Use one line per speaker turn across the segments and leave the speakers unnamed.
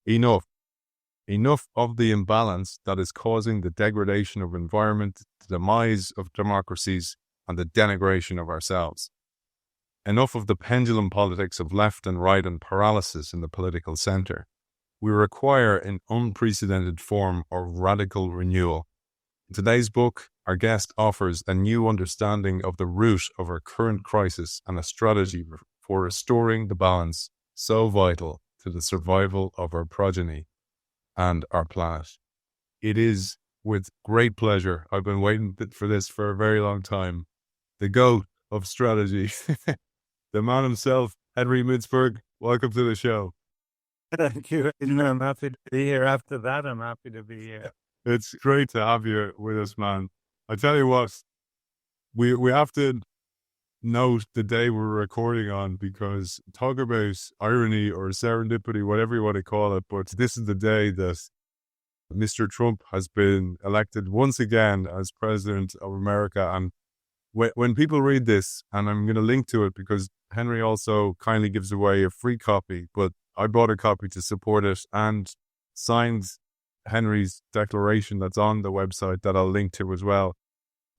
Enough. Enough of the imbalance that is causing the degradation of environment, the demise of democracies, and the denigration of ourselves. Enough of the pendulum politics of left and right and paralysis in the political centre. We require an unprecedented form of radical renewal. In today's book, our guest offers a new understanding of the root of our current crisis and a strategy for restoring the balance so vital to the survival of our progeny and our planet. It is with great pleasure, I've been waiting for this for a very long time, the GOAT of strategy, the man himself, Henry Mintzberg. Welcome to the show.
Thank you. I'm happy to be here. After that, I'm happy to be here.
It's great to have you with us, man. I tell you what, we have to note the day we're recording on, because talk about irony or serendipity, whatever you want to call it, but this is the day that Mr. Trump has been elected once again as president of America. And when people read this, and I'm going to link to it because Henry also kindly gives away a free copy, but I bought a copy to support it and signed Henry's declaration that's on the website that I'll link to as well,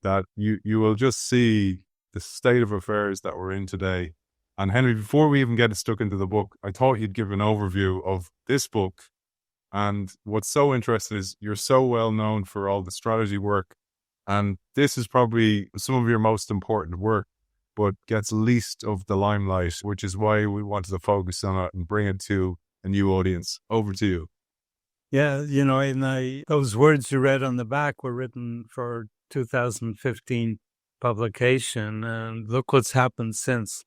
that you will just see the state of affairs that we're in today. And Henry, before we even get stuck into the book, I thought you'd give an overview of this book. And what's so interesting is you're so well known for all the strategy work, and this is probably some of your most important work, but gets least of the limelight, which is why we wanted to focus on it and bring it to a new audience. Over to you.
Yeah, those words you read on the back were written for 2015 publication, and look what's happened since.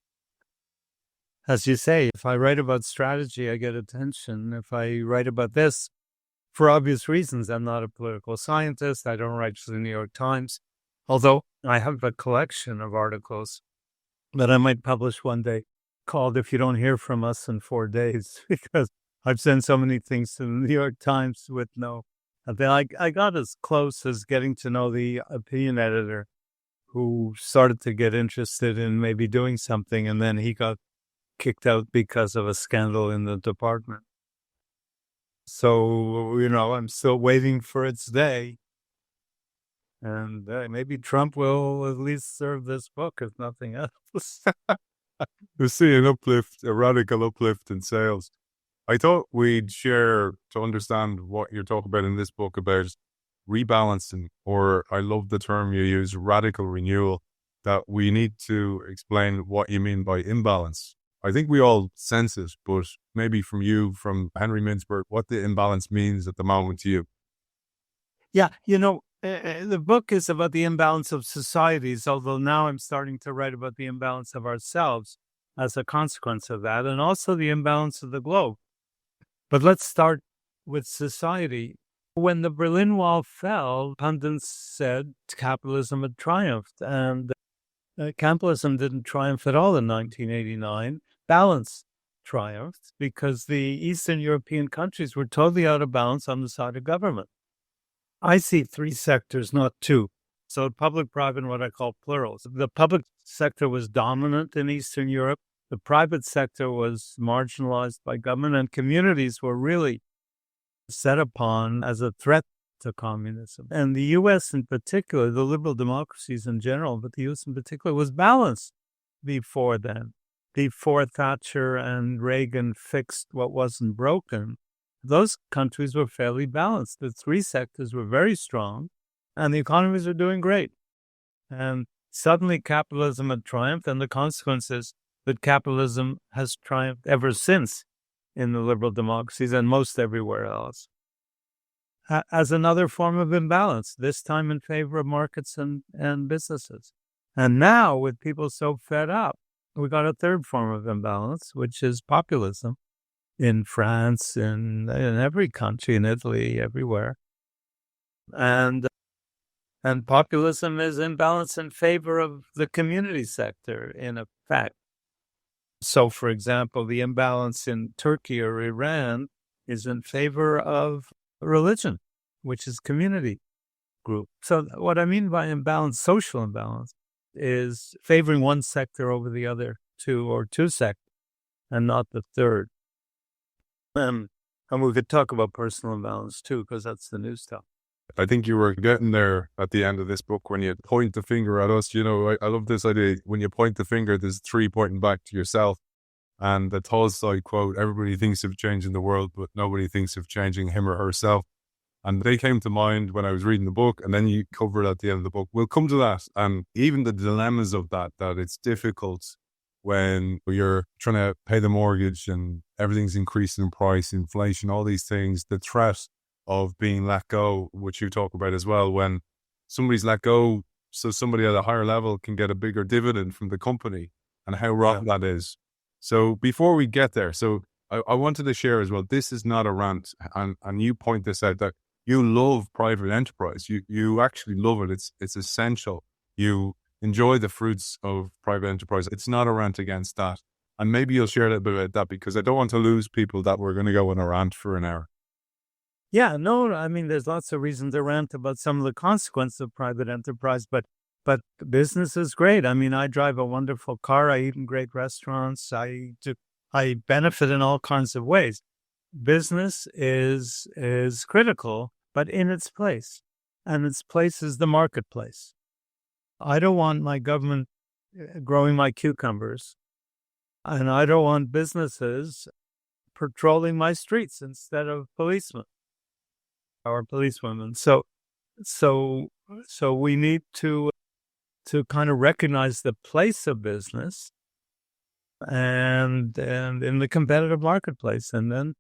As you say, if I write about strategy, I get attention. If I write about this, for obvious reasons, I'm not a political scientist. I don't write for the New York Times, although I have a collection of articles that I might publish one day called "If You Don't Hear From Us in 4 Days," because I've sent so many things to the New York Times with no. I got as close as getting to know the opinion editor who started to get interested in maybe doing something, and then he got kicked out because of a scandal in the department. So, I'm still waiting for its day. And maybe Trump will at least serve this book, if nothing else.
We see an uplift, a radical uplift in sales. I thought we'd share, to understand what you're talking about in this book, about rebalancing, or I love the term you use, radical renewal, that we need to explain what you mean by imbalance. I think we all sense it, but maybe from you, from Henry Mintzberg, what the imbalance means at the moment to you.
Yeah, the book is about the imbalance of societies, although now I'm starting to write about the imbalance of ourselves as a consequence of that, and also the imbalance of the globe. But let's start with society. When the Berlin Wall fell, pundits said capitalism had triumphed, and capitalism didn't triumph at all in 1989. Balance triumphed because the Eastern European countries were totally out of balance on the side of government. I see three sectors, not two. So public, private, and what I call plurals. The public sector was dominant in Eastern Europe. The private sector was marginalized by government, and communities were really set upon as a threat to communism. And the U.S. in particular, the liberal democracies in general, but the U.S. in particular, was balanced before then. Before Thatcher and Reagan fixed what wasn't broken, those countries were fairly balanced. The three sectors were very strong, and the economies were doing great. And suddenly capitalism had triumphed, and the consequence is that capitalism has triumphed ever since in the liberal democracies and most everywhere else, as another form of imbalance, this time in favor of markets and businesses. And now, with people so fed up, we got a third form of imbalance, which is populism in France, in every country, in Italy, everywhere. And populism is imbalance in favor of the community sector, in effect. So, for example, the imbalance in Turkey or Iran is in favor of religion, which is community group. So what I mean by imbalance, social imbalance, is favoring one sector over the other two, or two sectors, and not the third. And And we could talk about personal imbalance too, because that's the new stuff.
I think you were getting there at the end of this book when you point the finger at us. I love this idea. When you point the finger, there's three pointing back to yourself. And the Tolstoy quote, everybody thinks of changing the world, but nobody thinks of changing him or herself. And they came to mind when I was reading the book, and then you cover it at the end of the book. We'll come to that. And even the dilemmas of that it's difficult when you're trying to pay the mortgage and everything's increasing in price, inflation, all these things, the threat of being let go, which you talk about as well, when somebody's let go, so somebody at a higher level can get a bigger dividend from the company, and how rotten that is. So before we get there, I wanted to share as well, this is not a rant, and you point this out, that you love private enterprise. You actually love it. It's essential. You enjoy the fruits of private enterprise. It's not a rant against that. And maybe you'll share a little bit about that, because I don't want to lose people that we're going to go on a rant for an hour.
Yeah, no, I mean, there's lots of reasons to rant about some of the consequences of private enterprise, but business is great. I mean, I drive a wonderful car. I eat in great restaurants. I benefit in all kinds of ways. Business is critical, but in its place, and its place is the marketplace. I don't want my government growing my cucumbers, and I don't want businesses patrolling my streets instead of policemen or policewomen. So we need to kind of recognize the place of business and in the competitive marketplace, and then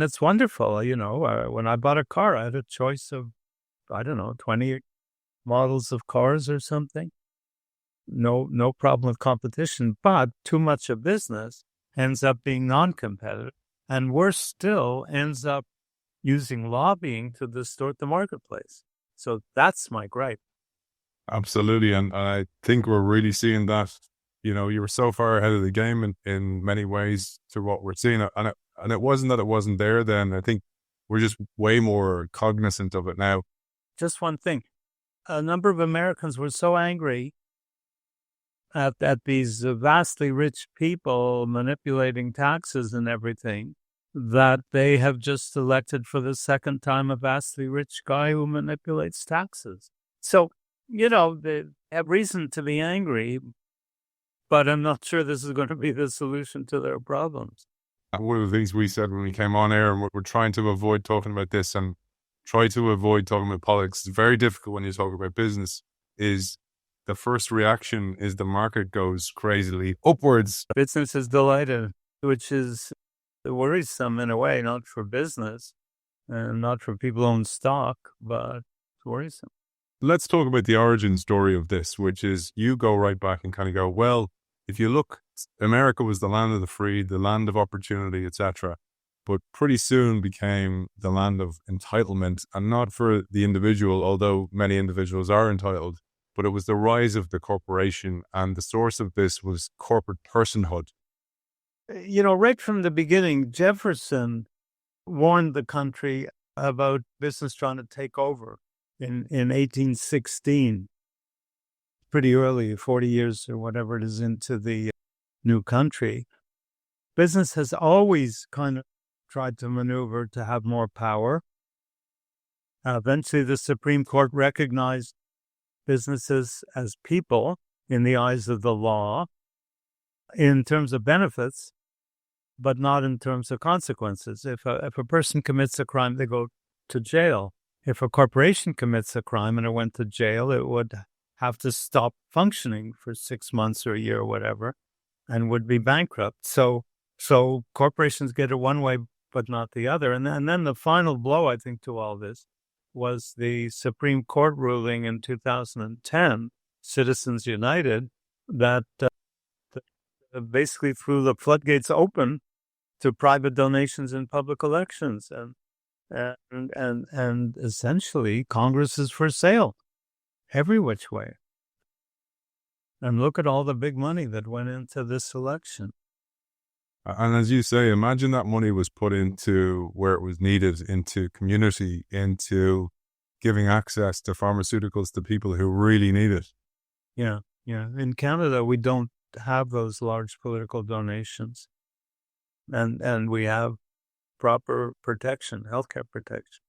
it's wonderful. When I bought a car, I had a choice of 20 models of cars or something. No problem with competition, but too much of business ends up being non-competitive, and worse still, ends up using lobbying to distort the marketplace. So that's my gripe.
Absolutely. And I think we're really seeing that. You were so far ahead of the game in many ways to what we're seeing. And it wasn't that it wasn't there then. I think we're just way more cognizant of it now.
Just one thing. A number of Americans were so angry at these vastly rich people manipulating taxes and everything that they have just elected for the second time a vastly rich guy who manipulates taxes. So, they have reason to be angry, but I'm not sure this is going to be the solution to their problems.
One of the things we said when we came on air, and we're trying to avoid talking about this and try to avoid talking about politics, it's very difficult when you talk about business, is the first reaction is the market goes crazily upwards.
Business is delighted, which is worrisome in a way, not for business and not for people who own stock, but it's worrisome.
Let's talk about the origin story of this, which is you go right back and kind of go, well, if you look, America was the land of the free, the land of opportunity, etc., but pretty soon became the land of entitlement, and not for the individual, although many individuals are entitled, but it was the rise of the corporation, and the source of this was corporate personhood.
Right from the beginning, Jefferson warned the country about business trying to take over in 1816, pretty early, 40 years or whatever it is into the new country. Business has always kind of tried to maneuver to have more power. Eventually, the Supreme Court recognized businesses as people in the eyes of the law in terms of benefits, but not in terms of consequences. If a person commits a crime, they go to jail. If a corporation commits a crime and it went to jail, it would have to stop functioning for 6 months or a year or whatever, and would be bankrupt. So corporations get it one way, but not the other. And then the final blow, I think, to all this was the Supreme Court ruling in 2010, Citizens United, that basically threw the floodgates open to private donations in public elections, and essentially Congress is for sale every which way. And look at all the big money that went into this election.
And as you say, imagine that money was put into where it was needed, into community, into giving access to pharmaceuticals to people who really need it.
Yeah. In Canada, we don't have those large political donations. And we have proper protection, healthcare protection.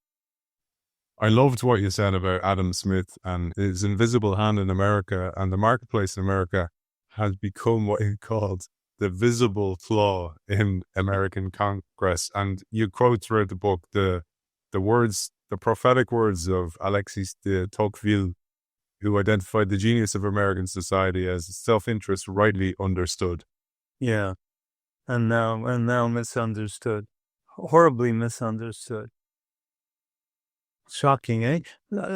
I loved what you said about Adam Smith and his invisible hand in America, and the marketplace in America has become what he called the visible flaw in American Congress. And you quote throughout the book the words, the prophetic words of Alexis de Tocqueville, who identified the genius of American society as self-interest rightly understood.
Yeah, and now misunderstood, horribly misunderstood. Shocking, eh?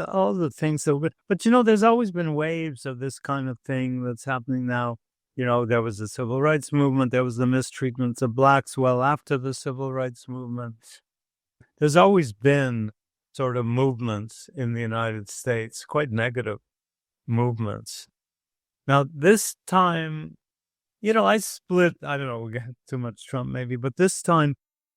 All the things that, but there's always been waves of this kind of thing that's happening now. There was the civil rights movement, there was the mistreatment of blacks well after the civil rights movement. There's always been sort of movements in the United States, quite negative movements. Now, this time, I split, I don't know, we got too much Trump maybe, but this time,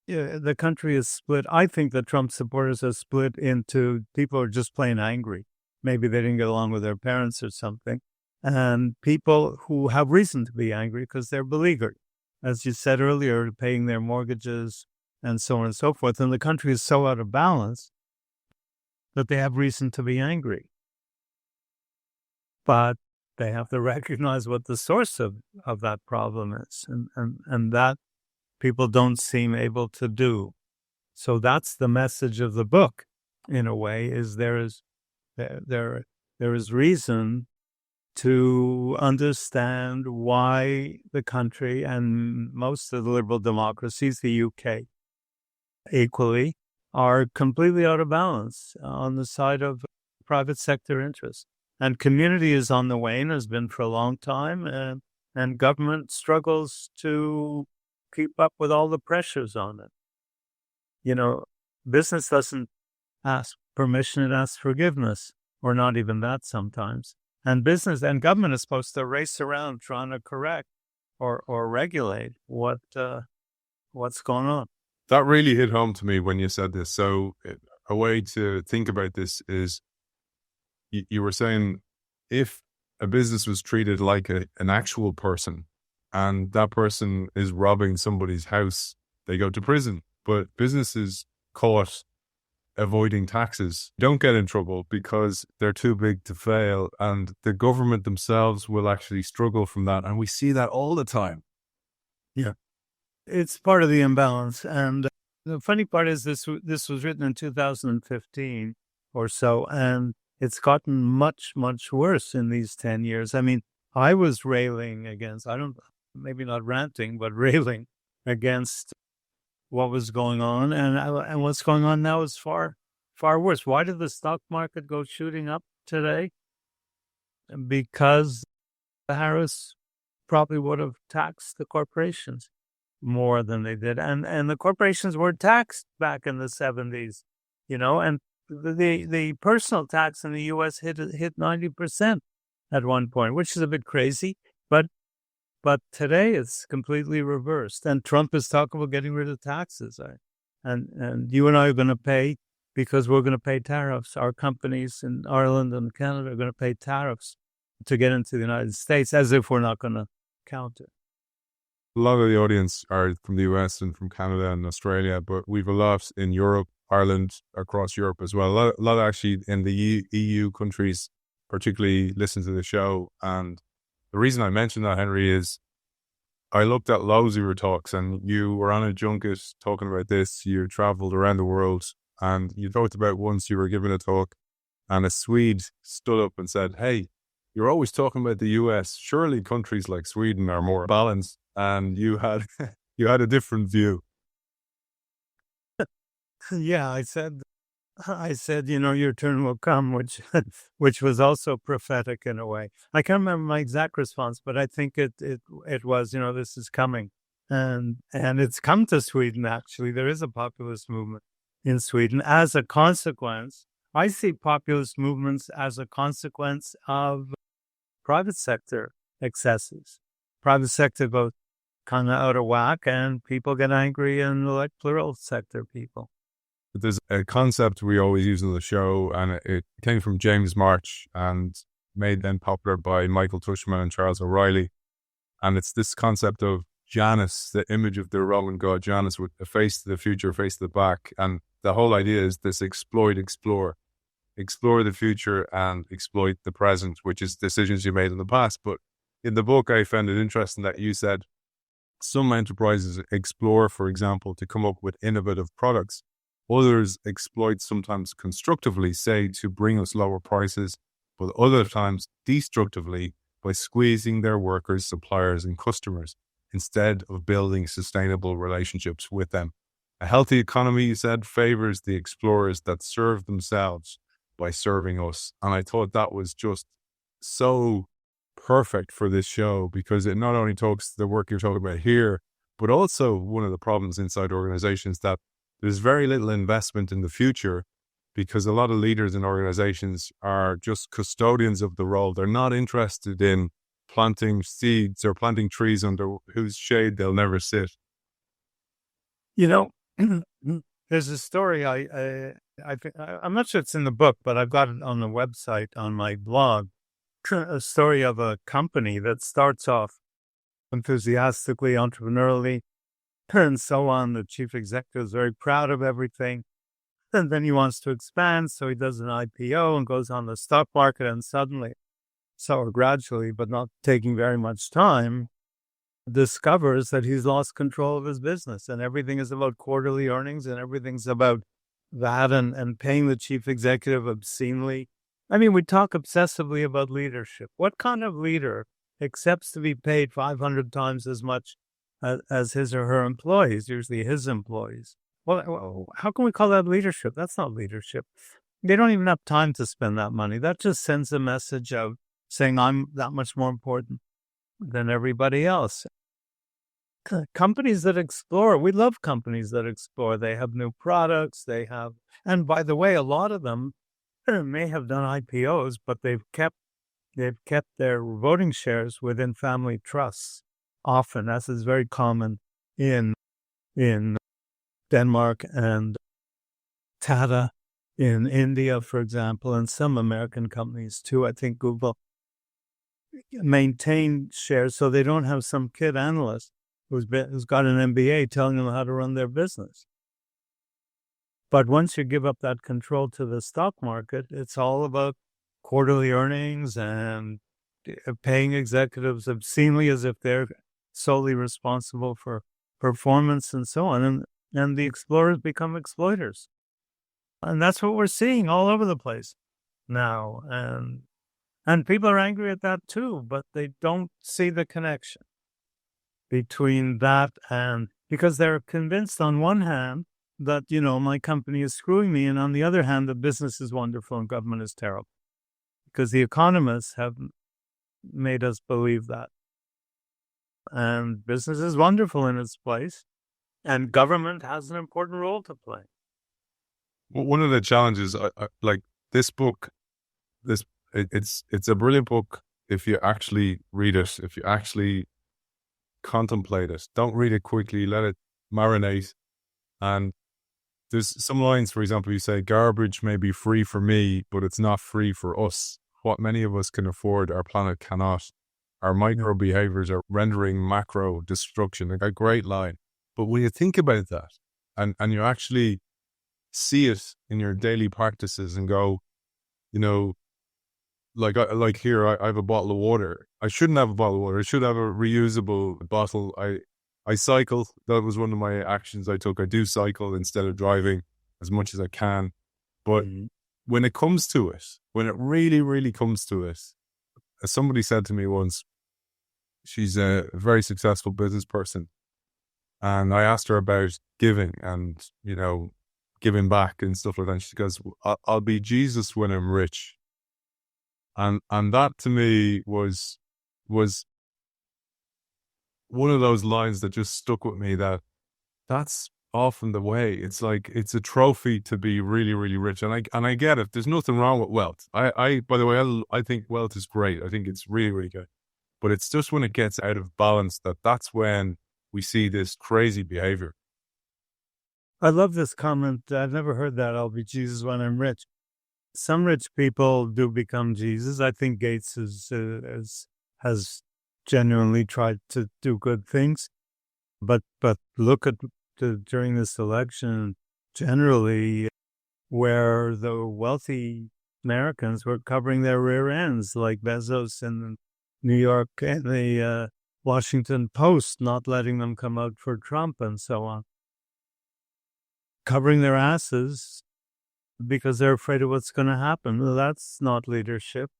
the country is split. I think the Trump supporters are split into people who are just plain angry. Maybe they didn't get along with their parents or something. And people who have reason to be angry because they're beleaguered, as you said earlier, paying their mortgages and so on and so forth. And the country is so out of balance that they have reason to be angry. But they have to recognize what the source of that problem is. And that people don't seem able to do. So that's the message of the book, in a way, is there is reason to understand why the country and most of the liberal democracies, the UK equally, are completely out of balance on the side of private sector interests. And community is on the wane, has been for a long time, and government struggles to keep up with all the pressures on it. Business doesn't ask permission, it asks forgiveness, or not even that sometimes. And business and government is supposed to race around trying to correct or regulate what's going on.
That really hit home to me when you said this. So a way to think about this is you were saying if a business was treated like an actual person and that person is robbing somebody's house, they go to prison. But businesses caught avoiding taxes don't get in trouble because they're too big to fail, and the government themselves will actually struggle from that. And we see that all the time.
Yeah. It's part of the imbalance. And the funny part is this was written in 2015 or so, and it's gotten much, much worse in these 10 years. I mean, I was railing against, maybe not ranting, but railing against what was going on. And what's going on now is far, far worse. Why did the stock market go shooting up today? Because Harris probably would have taxed the corporations more than they did. And the corporations were taxed back in the 70s, and the personal tax in the U.S. hit 90% at one point, which is a bit crazy. But today it's completely reversed. And Trump is talking about getting rid of taxes. And you and I are going to pay because we're going to pay tariffs. Our companies in Ireland and Canada are going to pay tariffs to get into the United States, as if we're not going to count it.
A lot of the audience are from the US and from Canada and Australia, but we've a lot in Europe, Ireland, across Europe as well. A lot actually in the EU countries, particularly listen to the show. And the reason I mentioned that, Henry, is I looked at loads of your talks, and you were on a junket talking about this. You traveled around the world, and you talked about once you were giving a talk and a Swede stood up and said, "Hey, you're always talking about the US. Surely countries like Sweden are more balanced." And you had a different view.
Yeah, I said, your turn will come, which was also prophetic in a way. I can't remember my exact response, but I think it was, this is coming. And it's come to Sweden, actually. There is a populist movement in Sweden as a consequence. I see populist movements as a consequence of private sector excesses. Private sector goes kind of out of whack, and people get angry and elect plural sector people.
There's a concept we always use on the show, and it came from James March and made then popular by Michael Tushman and Charles O'Reilly. And it's this concept of Janus, the image of the Roman god Janus, with a face to the future, face to the back. And the whole idea is this explore the future and exploit the present, which is decisions you made in the past. But in the book, I found it interesting that you said some enterprises explore, for example, to come up with innovative products. Others exploit, sometimes constructively, say, to bring us lower prices, but other times destructively by squeezing their workers, suppliers, and customers instead of building sustainable relationships with them. A healthy economy, you said, favors the explorers that serve themselves by serving us. And I thought that was just so perfect for this show, because it not only talks the work you're talking about here, but also one of the problems inside organizations that there's very little investment in the future, because a lot of leaders in organizations are just custodians of the role. They're not interested in planting seeds or planting trees under whose shade they'll never sit.
You know, there's a story I'm not sure it's in the book, but I've got it on the website on my blog. A story of a company that starts off enthusiastically, entrepreneurially, and so on. The chief executive is very proud of everything. And then he wants to expand, so he does an IPO and goes on the stock market, and suddenly, so gradually, but not taking very much time, discovers that he's lost control of his business, and everything is about quarterly earnings, and everything's about that, and paying the chief executive obscenely. I mean, we talk obsessively about leadership. What kind of leader accepts to be paid 500 times as much as his or her employees, usually his employees? Well, how can we call that leadership? That's not leadership. They don't even have time to spend that money. That just sends a message out saying I'm that much more important than everybody else. Companies that explore, we love companies that explore. They have new products. And by the way, a lot of them may have done IPOs, but they've kept their voting shares within family trusts. Often, as is very common in Denmark and Tata in India, for example, and some American companies too. I think Google maintain shares so they don't have some kid analyst who's got an MBA telling them how to run their business. But once you give up that control to the stock market, it's all about quarterly earnings and paying executives obscenely as if they're solely responsible for performance and so on. And the explorers become exploiters. And that's what we're seeing all over the place now. And people are angry at that too, but they don't see the connection between that and, because they're convinced on one hand that, my company is screwing me, and on the other hand, the business is wonderful and government is terrible. Because the economists have made us believe that. And business is wonderful in its place, and government has an important role to play.
One of the challenges, like this book, it's a brilliant book if you actually read it, if you actually contemplate it. Don't read it quickly, let it marinate. And there's some lines, for example, you say, garbage may be free for me, but it's not free for us. What many of us can afford, our planet cannot. Our micro behaviors are rendering macro destruction. Like, a great line. But when you think about that and you actually see it in your daily practices and go, like here, I have a bottle of water. I shouldn't have a bottle of water. I should have a reusable bottle. I cycle. That was one of my actions I took. I do cycle instead of driving as much as I can. But when it comes to it, when it really, really comes to it, as somebody said to me once, she's a very successful business person. And I asked her about giving and, giving back and stuff like that. And she goes, I'll be Jesus when I'm rich. And that to me was one of those lines that just stuck with me, that's often the way. It's like, it's a trophy to be really, really rich. And I get it. There's nothing wrong with wealth. By the way, I think wealth is great. I think it's really, really good. But it's just when it gets out of balance that's when we see this crazy behavior.
I love this comment. I've never heard that. I'll be Jesus when I'm rich. Some rich people do become Jesus. I think Gates has genuinely tried to do good things. But look at during this election, generally, where the wealthy Americans were covering their rear ends, like Bezos in New York and the Washington Post, not letting them come out for Trump and so on. Covering their asses because they're afraid of what's going to happen. Well, that's not leadership,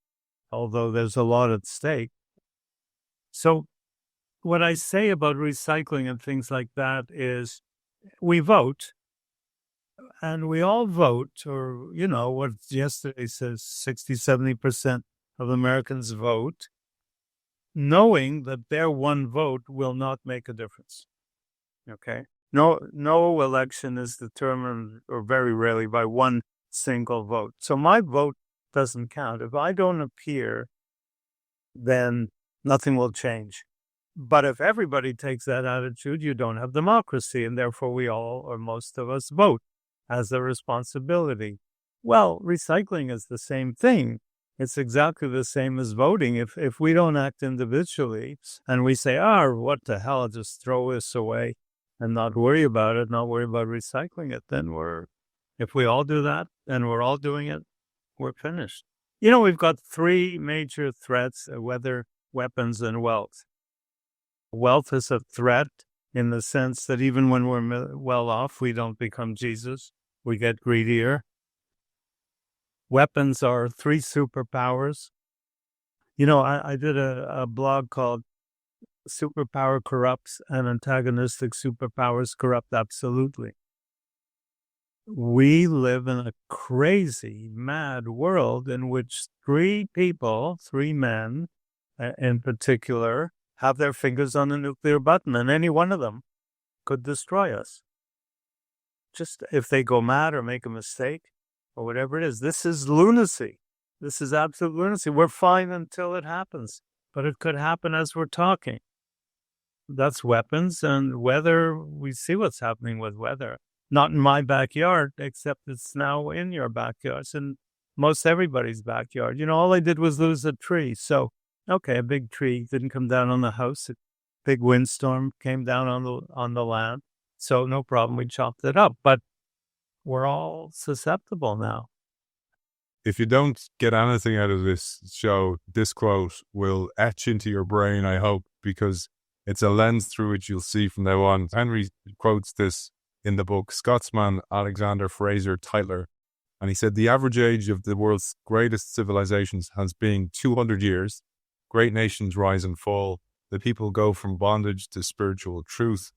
although there's a lot at stake. So what I say about recycling and things like that is we vote, and we all vote, or, what yesterday says 60, 70% of Americans vote, knowing that their one vote will not make a difference. Okay? No election is determined, or very rarely, by one single vote. So my vote doesn't count. If I don't appear, then nothing will change. But if everybody takes that attitude, you don't have democracy, and therefore we all, or most of us, vote as a responsibility. Well, recycling is the same thing. It's exactly the same as voting. If we don't act individually and we say, what the hell, I'll just throw this away and not worry about it, not worry about recycling it, then if we all do that and we're all doing it, we're finished. We've got three major threats: weather, weapons, and wealth. Wealth is a threat in the sense that even when we're well off, we don't become Jesus. We get greedier. Weapons are three superpowers. I did a blog called Superpower Corrupts and Antagonistic Superpowers Corrupt Absolutely. We live in a crazy, mad world in which three men in particular, have their fingers on the nuclear button, and any one of them could destroy us. Just if they go mad or make a mistake or whatever it is. This is lunacy. This is absolute lunacy. We're fine until it happens, but it could happen as we're talking. That's weapons. And weather, we see what's happening with weather. Not in my backyard, except it's now in your backyard. It's in most everybody's backyard. All I did was lose a tree. So, okay, a big tree didn't come down on the house. A big windstorm came down on the land. So no problem, we chopped it up. But we're all susceptible now.
If you don't get anything out of this show, this quote will etch into your brain, I hope, because it's a lens through which you'll see from now on. Henry quotes this in the book, Scotsman Alexander Fraser Tytler, and he said, "The average age of the world's greatest civilizations has been 200 years. Great nations rise and fall. The people go from bondage to spiritual truth,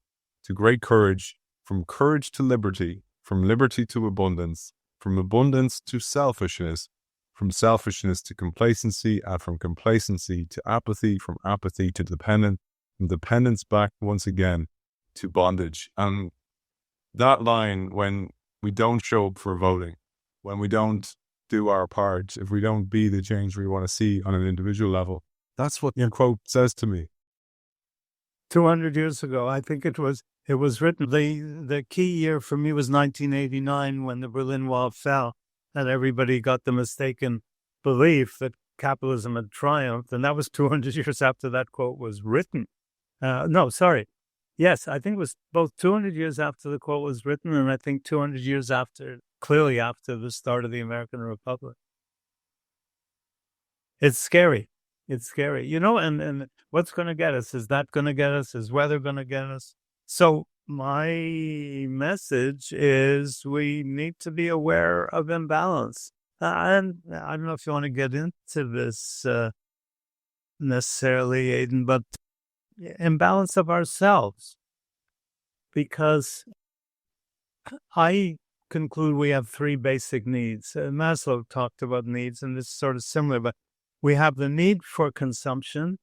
to great courage, from courage to liberty, from liberty to abundance, from abundance to selfishness, from selfishness to complacency, and from complacency to apathy, from apathy to dependence, from dependence back once again to bondage." And that line, when we don't show up for voting, when we don't do our part, if we don't be the change we want to see on an individual level, that's what your quote says to me.
200 years ago, I think it was written. The key year for me was 1989, when the Berlin Wall fell, and everybody got the mistaken belief that capitalism had triumphed. And that was 200 years after that quote was written. Yes, I think it was both 200 years after the quote was written, and I think 200 years clearly after the start of the American Republic. It's scary. It's scary. And what's going to get us? Is that going to get us? Is weather going to get us? So my message is we need to be aware of imbalance. And I don't know if you want to get into this necessarily, Aidan, but imbalance of ourselves. Because I conclude we have three basic needs. Maslow talked about needs, and it's sort of similar, but we have the need for consumption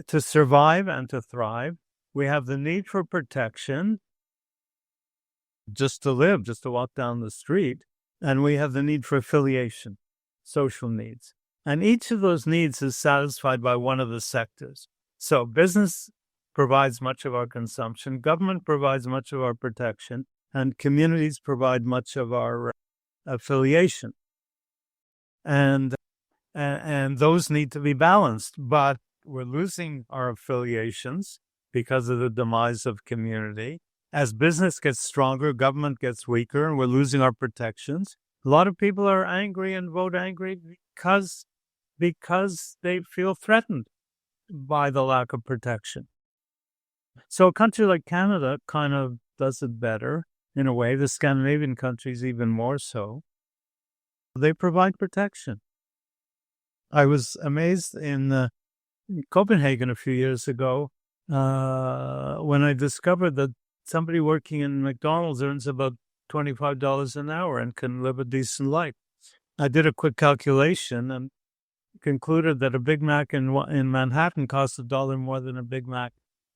to survive and to thrive. We have the need for protection, just to live, just to walk down the street. And we have the need for affiliation, social needs. And each of those needs is satisfied by one of the sectors. So business provides much of our consumption, government provides much of our protection, and communities provide much of our affiliation. And those need to be balanced, but we're losing our affiliations because of the demise of community. As business gets stronger, government gets weaker, and we're losing our protections. A lot of people are angry and vote angry because they feel threatened by the lack of protection. So a country like Canada kind of does it better in a way. The Scandinavian countries even more so. They provide protection. I was amazed in Copenhagen a few years ago when I discovered that somebody working in McDonald's earns about $25 an hour and can live a decent life. I did a quick calculation and concluded that a Big Mac in Manhattan costs $1 more than a Big Mac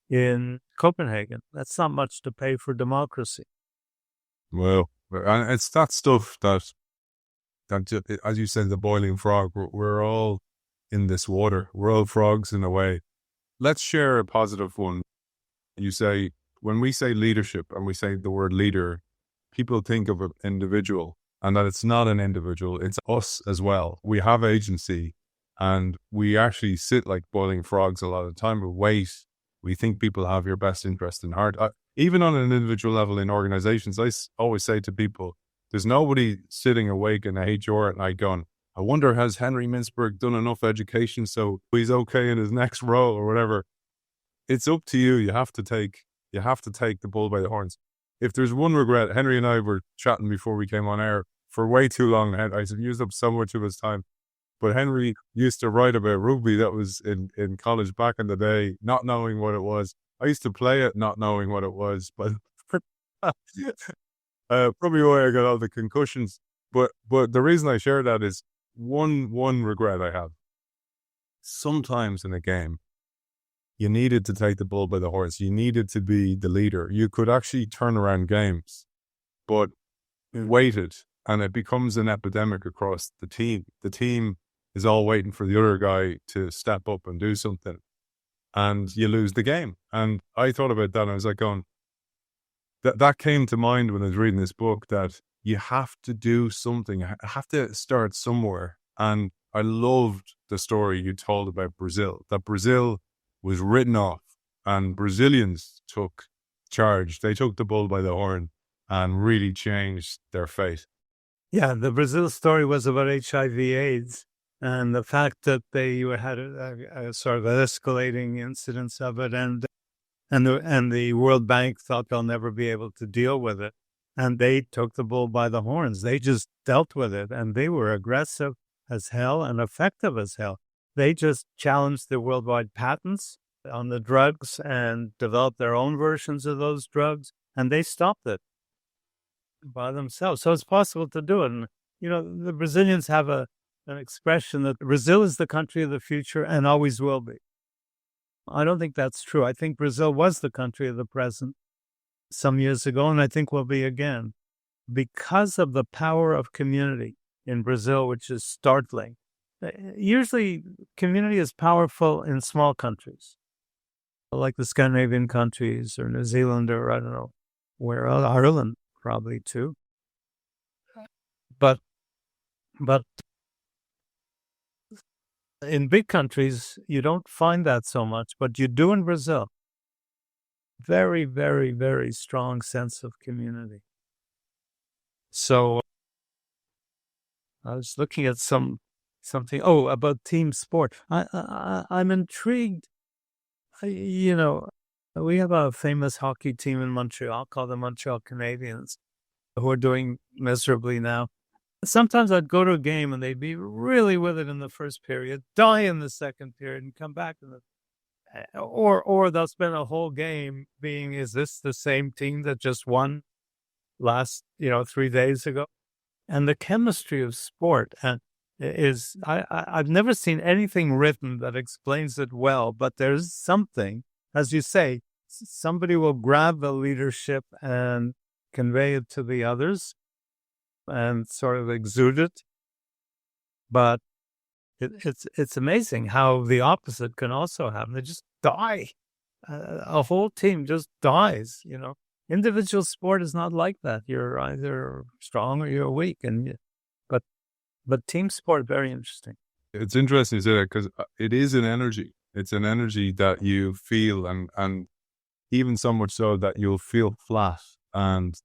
in Copenhagen. That's not much to pay for democracy.
Well, and it's that stuff that as you said, the boiling frog, we're all in this water. We're all frogs in a way. Let's share a positive one. You say, when we say leadership and we say the word leader, people think of an individual, and that it's not an individual, it's us as well. We have agency, and we actually sit like boiling frogs a lot of the time. We wait. We think people have your best interest in heart. Even on an individual level in organizations, I always say to people, there's nobody sitting awake in HR at night going, I wonder, has Henry Mintzberg done enough education so he's okay in his next role or whatever? It's up to you. You have to take the bull by the horns. If there's one regret, Henry and I were chatting before we came on air for way too long. I used up so much of his time. But Henry used to write about rugby. That was in college back in the day, not knowing what it was. I used to play it not knowing what it was, but probably why I got all the concussions. But the reason I share that is one regret I have. Sometimes in a game, you needed to take the bull by the horns. You needed to be the leader. You could actually turn around games, but waited, and it becomes an epidemic across the team. The team is all waiting for the other guy to step up and do something, and you lose the game. And I thought about that, and I was like going, that came to mind when I was reading this book, that you have to do something. I have to start somewhere. And I loved the story you told about Brazil, that Brazil was written off and Brazilians took charge. They took the bull by the horn and really changed their fate.
Yeah, the Brazil story was about HIV/AIDS and the fact that they had a sort of escalating incidence of it, and the World Bank thought they'll never be able to deal with it. And they took the bull by the horns. They just dealt with it, and they were aggressive as hell and effective as hell. They just challenged the worldwide patents on the drugs and developed their own versions of those drugs, and they stopped it by themselves. So it's possible to do it. And, the Brazilians have an expression that Brazil is the country of the future and always will be. I don't think that's true. I think Brazil was the country of the present some years ago, and I think will be again, because of the power of community in Brazil, which is startling. Usually, community is powerful in small countries, like the Scandinavian countries or New Zealand or I don't know where else, Ireland probably too. But in big countries, you don't find that so much, but you do in Brazil. Very, very, very strong sense of community. So I was looking at something about team sport. I'm intrigued. We have a famous hockey team in Montreal called the Montreal Canadiens, who are doing miserably now. Sometimes I'd go to a game and they'd be really with it in the first period, die in the second period, and come back in or they'll spend a whole game being, is this the same team that just won last 3 days ago? And the chemistry of sport is I've never seen anything written that explains it well, but there's something, as you say, somebody will grab the leadership and convey it to the others and sort of exude it. But it's amazing how the opposite can also happen. They just die. A whole team just dies, Individual sport is not like that. You're either strong or you're weak. But team sport, very interesting.
It's interesting to say that because it is an energy. It's an energy that you feel, and even so much so that you'll feel flat. And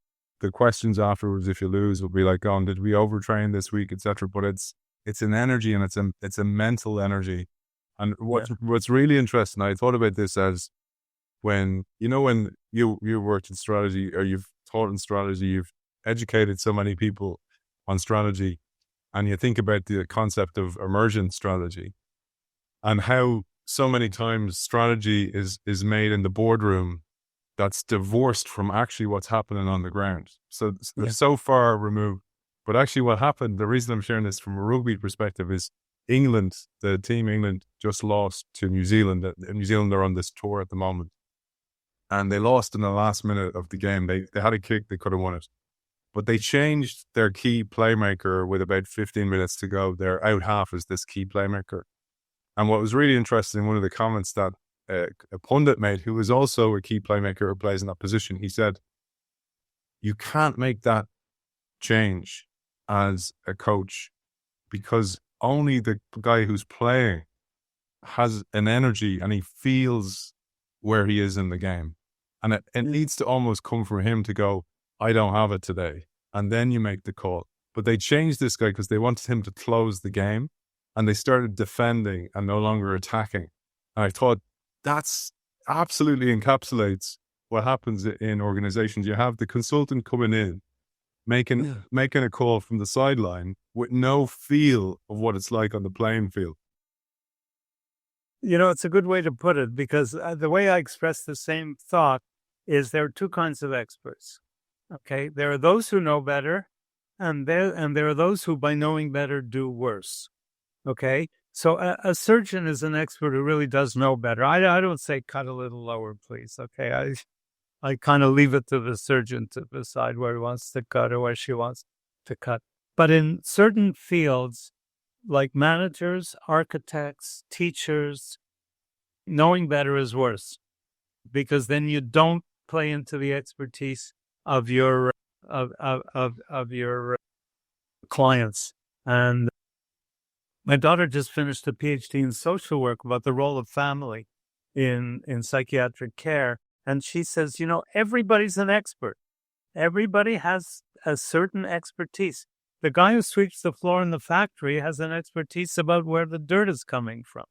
the questions afterwards, if you lose, will be like, "Oh, did we overtrain this week, etc." But it's an energy, and it's a mental energy. And what's really interesting, I thought about this as when you worked in strategy, or you've taught in strategy, you've educated so many people on strategy, and you think about the concept of emergent strategy and how so many times strategy is made in the boardroom that's divorced from actually what's happening on the ground. So they're so far removed. But actually what happened, the reason I'm sharing this from a rugby perspective is England, the team England just lost to New Zealand. New Zealand are on this tour at the moment. And they lost in the last minute of the game. They had a kick, they could have won it. But they changed their key playmaker with about 15 minutes to go. Their out half is this key playmaker. And what was really interesting, one of the comments that a pundit made, who was also a key playmaker who plays in that position, he said, "You can't make that change as a coach because only the guy who's playing has an energy and he feels where he is in the game. And it needs to almost come from him to go, I don't have it today." And then you make the call. But they changed this guy because they wanted him to close the game, and they started defending and no longer attacking. And I thought that's absolutely encapsulates what happens in organizations. You have the consultant coming in, making a call from the sideline with no feel of what it's like on the playing field.
It's a good way to put it, because the way I express the same thought is there are two kinds of experts. Okay, there are those who know better, and there are those who, by knowing better, do worse. Okay, so a surgeon is an expert who really does know better. I don't say cut a little lower, please. Okay, I kind of leave it to the surgeon to decide where he wants to cut or where she wants to cut. But in certain fields, like managers, architects, teachers, knowing better is worse, because then you don't play into the expertise of your clients. And my daughter just finished a PhD in social work about the role of family in psychiatric care. And she says, everybody's an expert. Everybody has a certain expertise. The guy who sweeps the floor in the factory has an expertise about where the dirt is coming from.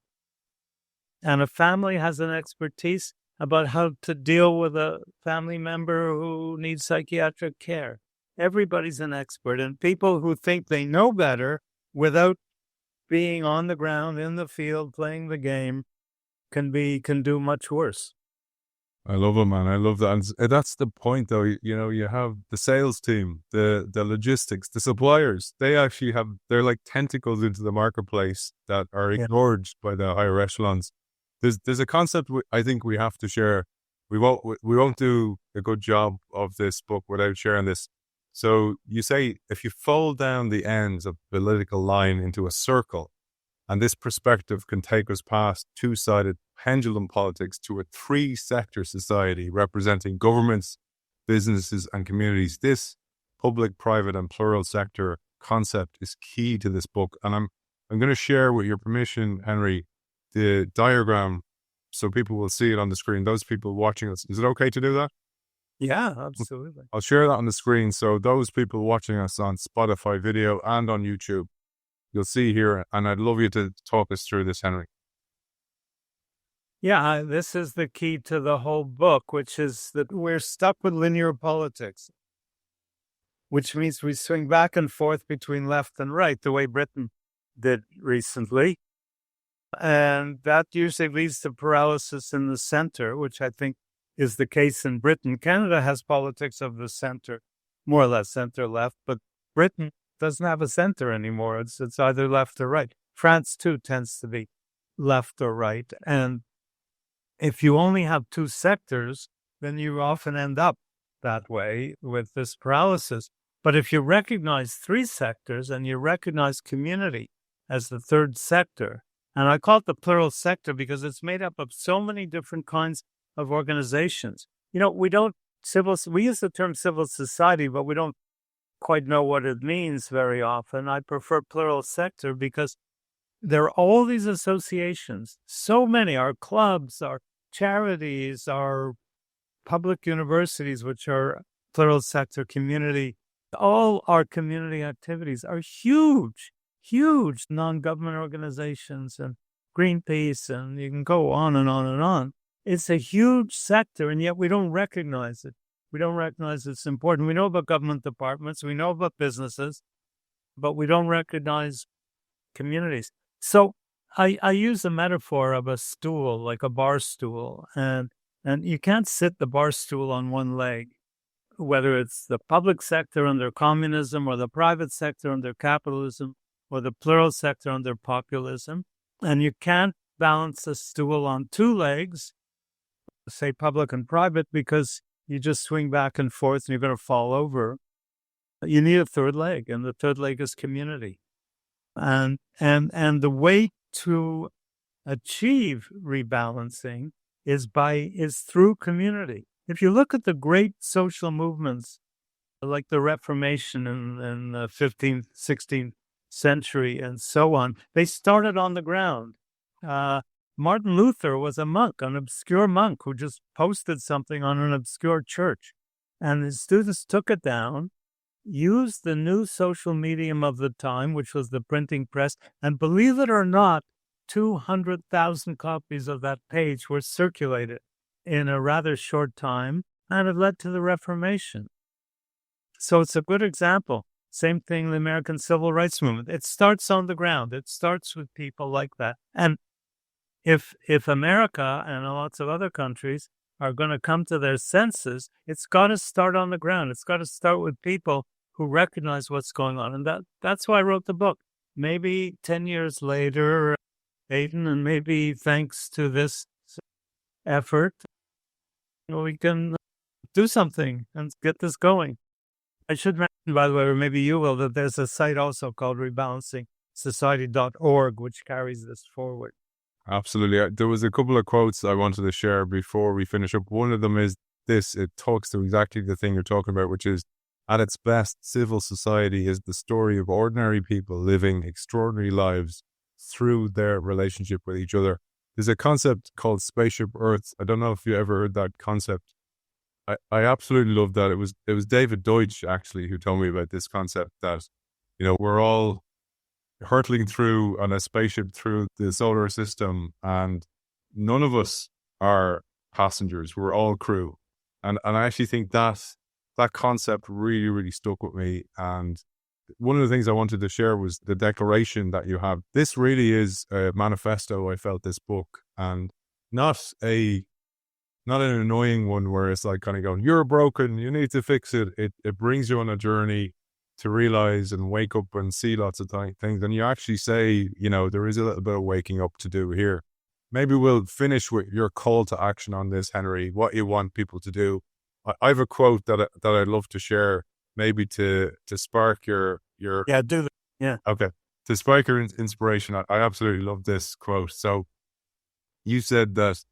And a family has an expertise about how to deal with a family member who needs psychiatric care. Everybody's an expert. And people who think they know better without being on the ground, in the field, playing the game, can do much worse.
I love it, man. I love that. And that's the point, though. You have the sales team, the logistics, the suppliers. They actually they're like tentacles into the marketplace that are ignored by the higher echelons. There's a concept I think we have to share. We won't do a good job of this book without sharing this. So you say, if you fold down the ends of the political line into a circle, and this perspective can take us past two-sided pendulum politics to a three-sector society representing governments, businesses, and communities. This public, private, and plural sector concept is key to this book. And I'm going to share, with your permission, Henry, the diagram so people will see it on the screen. Those people watching us, is it okay to do that?
Yeah, absolutely.
I'll share that on the screen. So those people watching us on Spotify video and on YouTube, you'll see here, and I'd love you to talk us through this, Henry.
Yeah, this is the key to the whole book, which is that we're stuck with linear politics, which means we swing back and forth between left and right, the way Britain did recently. And that usually leads to paralysis in the center, which I think is the case in Britain. Canada has politics of the center, more or less center-left, but Britain doesn't have a center anymore. It's either left or right. France, too, tends to be left or right. And if you only have two sectors, then you often end up that way with this paralysis. But if you recognize three sectors and you recognize community as the third sector, and I call it the plural sector because it's made up of so many different kinds of organizations. We use the term civil society, but we don't quite know what it means very often. I prefer plural sector because there are all these associations, so many, our clubs, our charities, our public universities, which are plural sector community, all our community activities are huge, huge non-government organizations and Greenpeace, and you can go on and on and on. It's a huge sector, and yet we don't recognize it. We don't recognize it's important. We know about government departments, we know about businesses, but we don't recognize communities. So I use the metaphor of a stool, like a bar stool, and you can't sit the bar stool on one leg, whether it's the public sector under communism or the private sector under capitalism or the plural sector under populism. And you can't balance a stool on two legs, say public and private, because you just swing back and forth and you're going to fall over. You need a third leg, and the third leg is community. And the way to achieve rebalancing is through community. If you look at the great social movements, like the Reformation in the 15th, 16th century and so on, they started on the ground. Martin Luther was a monk, an obscure monk who just posted something on an obscure church. And his students took it down, used the new social medium of the time, which was the printing press, and believe it or not, 200,000 copies of that page were circulated in a rather short time, and it led to the Reformation. So it's a good example. Same thing in the American Civil Rights Movement. It starts on the ground. It starts with people like that. And if America and lots of other countries are going to come to their senses, it's got to start on the ground. It's got to start with people who recognize what's going on. And that's why I wrote the book. Maybe 10 years later, Aidan, and maybe thanks to this effort, we can do something and get this going. I should mention, by the way, or maybe you will, that there's a site also called rebalancingsociety.org, which carries this forward.
Absolutely. There was a couple of quotes I wanted to share before we finish up. One of them is this. It talks to exactly the thing you're talking about, which is, at its best, civil society is the story of ordinary people living extraordinary lives through their relationship with each other. There's a concept called Spaceship Earth. I don't know if you ever heard that concept. I absolutely love that. It was David Deutsch, actually, who told me about this concept, that, we're all hurtling through on a spaceship through the solar system, and none of us are passengers. We're all crew. And I actually think that concept really, really stuck with me. And one of the things I wanted to share was the declaration that you have. This really is a manifesto, I felt, this book, and not an annoying one where it's like kind of going, you're broken, you need to fix it. It brings you on a journey to realize and wake up and see lots of things. And you actually say, there is a little bit of waking up to do here. Maybe we'll finish with your call to action on this, Henry, what you want people to do. I have a quote that I'd love to share, maybe to spark your...
Yeah, do that. Yeah.
Okay. To spark your inspiration. I absolutely love this quote. So you said that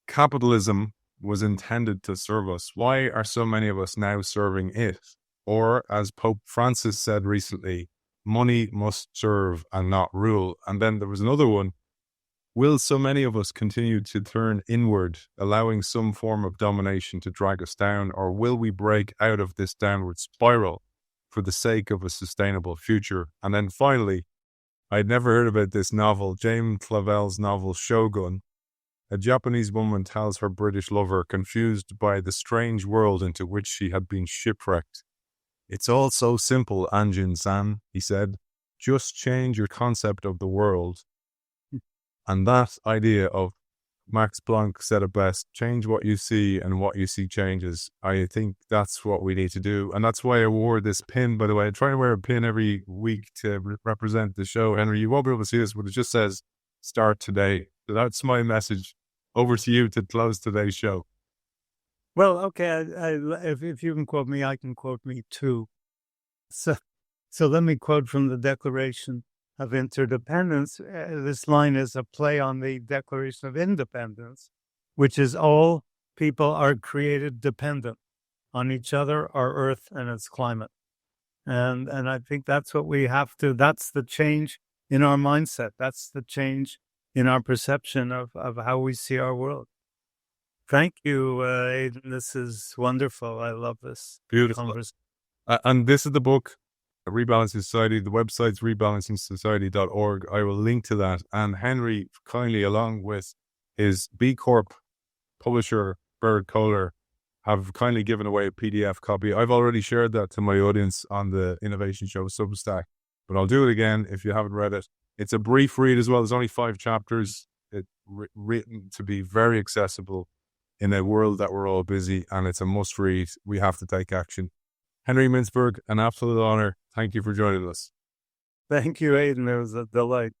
capitalism was intended to serve us. Why are so many of us now serving it? Or, as Pope Francis said recently, money must serve and not rule. And then there was another one. Will so many of us continue to turn inward, allowing some form of domination to drag us down? Or will we break out of this downward spiral for the sake of a sustainable future? And then finally, I'd never heard about this novel, James Clavell's novel Shogun. A Japanese woman tells her British lover, confused by the strange world into which she had been shipwrecked. It's all so simple, Anjin-san, he said. Just change your concept of the world. And that idea of, Max Planck said it best, change what you see and what you see changes. I think that's what we need to do. And that's why I wore this pin, by the way. I try to wear a pin every week to represent the show. Henry, you won't be able to see this, but it just says, start today. So that's my message. Over to you to close today's show.
Well, okay. If you can quote me, I can quote me too. So let me quote from the Declaration of Interdependence. This line is a play on the Declaration of Independence, which is all people are created dependent on each other, our earth, and its climate. And I think that's what we have to, that's the change in our mindset. That's the change in our perception of how we see our world. Thank you, Aidan. This is wonderful. I love this
Beautiful.
conversation.
And this is the book, Rebalancing Society. The website's rebalancingsociety.org. I will link to that. And Henry kindly, along with his B Corp publisher, Bird Kohler, have kindly given away a PDF copy. I've already shared that to my audience on the Innovation Show Substack, but I'll do it again if you haven't read it. It's a brief read as well. There's only 5 chapters. It's written to be very accessible in a world that we're all busy, and it's a must read. We have to take action. Henry Mintzberg, an absolute honor. Thank you for joining us.
Thank you, Aidan. It was a delight.